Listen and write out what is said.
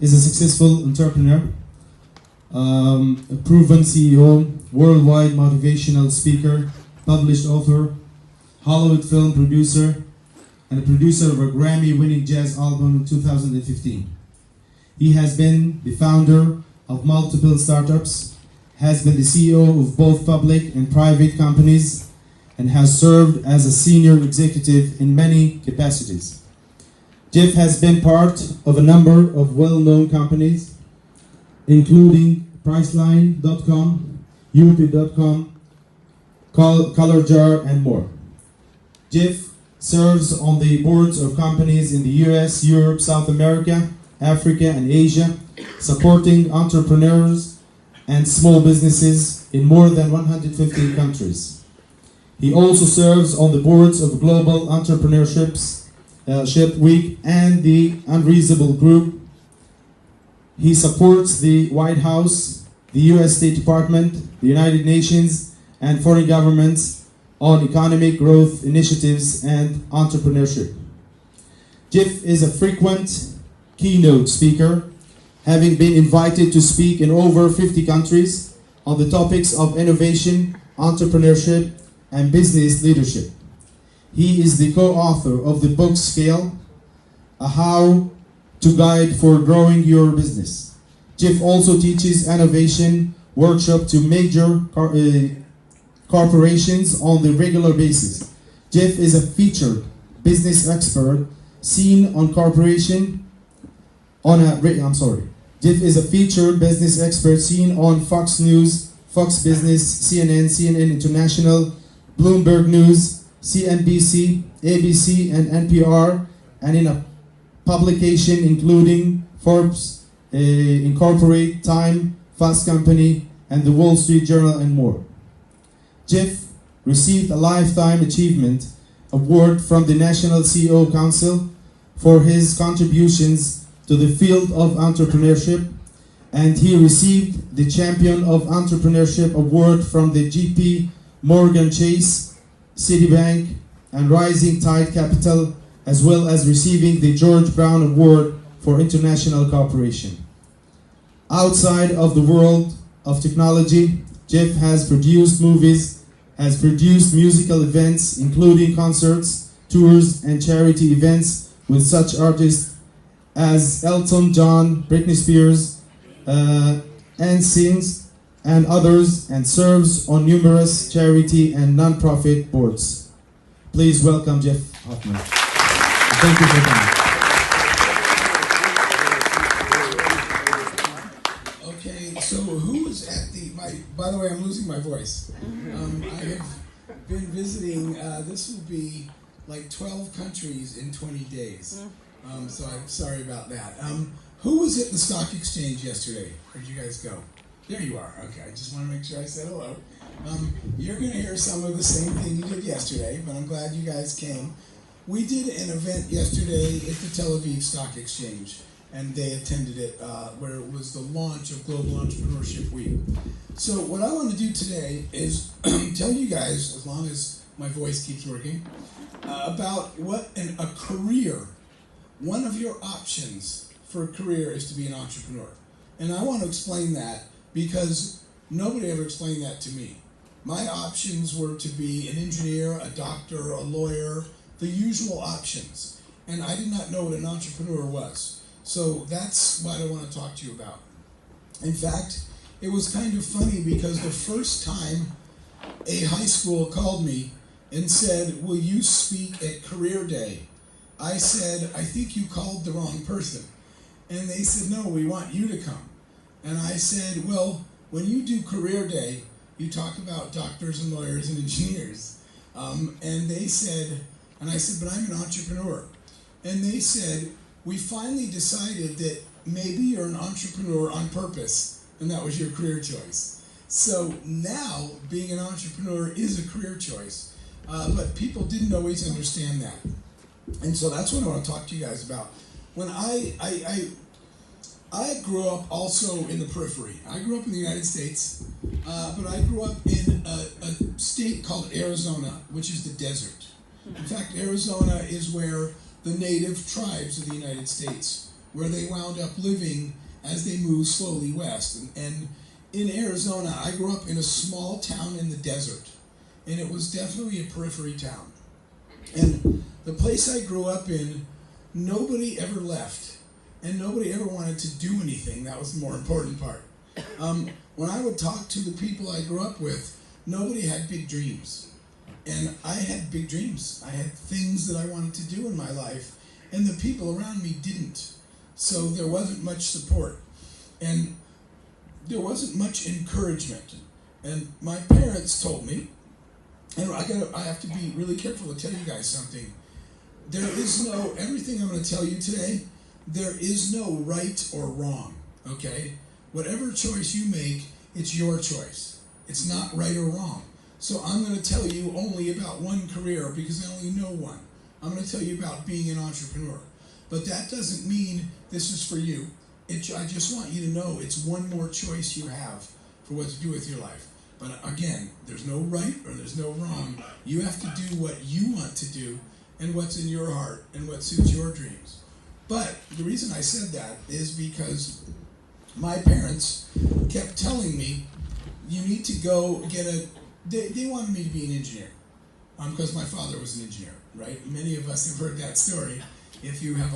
is a successful entrepreneur, a proven CEO, worldwide motivational speaker, published author, Hollywood film producer, and a producer of a Grammy-winning jazz album in 2015. He has been the founder of multiple startups, has been the CEO of both public and private companies, and has served as a senior executive in many capacities. Jeff has been part of a number of well-known companies, including Priceline.com, Youpi.com, Color Jar, and more. Jeff serves on the boards of companies in the US, Europe, South America, Africa, and Asia, supporting entrepreneurs and small businesses in more than 150 countries. He also serves on the boards of Global Entrepreneurship Week and the Unreasonable Group. He supports the White House, the US State Department, the United Nations, and foreign governments on economic growth initiatives and entrepreneurship. Jeff is a frequent keynote speaker, having been invited to speak in over 50 countries on the topics of innovation, entrepreneurship, and business leadership. He is the co-author of the book Scale, a how-to guide for growing your business. Jeff also teaches innovation workshop to major corporations on the regular basis. Jeff is a featured business expert seen on Jeff is a featured business expert seen on Fox News, Fox Business, CNN, CNN International, Bloomberg News, CNBC, ABC, and NPR, and in a publication including Forbes, Incorporate, Time, Fast Company, and the Wall Street Journal, and more. Jeff received a Lifetime Achievement Award from the National CEO Council for his contributions to the field of entrepreneurship, and he received the Champion of Entrepreneurship Award from the JP Morgan Chase, Citibank, and Rising Tide Capital, as well as receiving the George Brown Award for International Cooperation. Outside of the world of technology, Jeff has produced movies, has produced musical events, including concerts, tours, and charity events with such artists as Elton John, Britney Spears, NSYNC, and others, and serves on numerous charity and non-profit boards. Please welcome Jeff Hoffman. Thank you for coming. Okay, so who is at by the way, I'm losing my voice. I have been visiting, this will be like 12 countries in 20 days. So I'm sorry about that. Who was at the stock exchange yesterday? Where'd you guys go? There you are. Okay, I just want to make sure I said hello. You're going to hear some of the same thing you did yesterday, but I'm glad you guys came. We did an event yesterday at the Tel Aviv Stock Exchange, and they attended it, where it was the launch of Global Entrepreneurship Week. So what I want to do today is tell you guys, as long as my voice keeps working, about what a career. One of your options for a career is to be an entrepreneur. And I want to explain that because nobody ever explained that to me. My options were to be an engineer, a doctor, a lawyer, the usual options. And I did not know what an entrepreneur was. So that's what I want to talk to you about. In fact, it was kind of funny because the first time a high school called me and said, "Will you speak at Career Day?" I said, "I think you called the wrong person." And they said, "No, we want you to come." And I said, "Well, when you do Career Day, you talk about doctors and lawyers and engineers." And they said, and I said, "But I'm an entrepreneur." And they said, "We finally decided that maybe you're an entrepreneur on purpose, and that was your career choice." So now, being an entrepreneur is a career choice, but people didn't always understand that. And so that's what I want to talk to you guys about. When I grew up also in the periphery. I grew up in the United States, but I grew up in a state called Arizona, which is the desert. In fact, Arizona is where the native tribes of the United States where they wound up living as they moved slowly west. And in Arizona, I grew up in a small town in the desert, and it was definitely a periphery town. And the place I grew up in, nobody ever left, and nobody ever wanted to do anything. That was the more important part. When I would talk to the people I grew up with, nobody had big dreams. And I had big dreams. I had things that I wanted to do in my life, and the people around me didn't. So there wasn't much support, and there wasn't much encouragement. And my parents told me, and I have to be really careful to tell you guys something. There is no, everything I'm going to tell you today, there is no right or wrong, okay? Whatever choice you make, it's your choice. It's not right or wrong. So I'm going to tell you only about one career because I only know one. I'm going to tell you about being an entrepreneur. But that doesn't mean this is for you. I just want you to know it's one more choice you have for what to do with your life. But again, there's no right or there's no wrong. You have to do what you want to do and what's in your heart and what suits your dreams. But the reason I said that is because my parents kept telling me, you need to go get they wanted me to be an engineer because my father was an engineer, right? Many of us have heard that story. If you have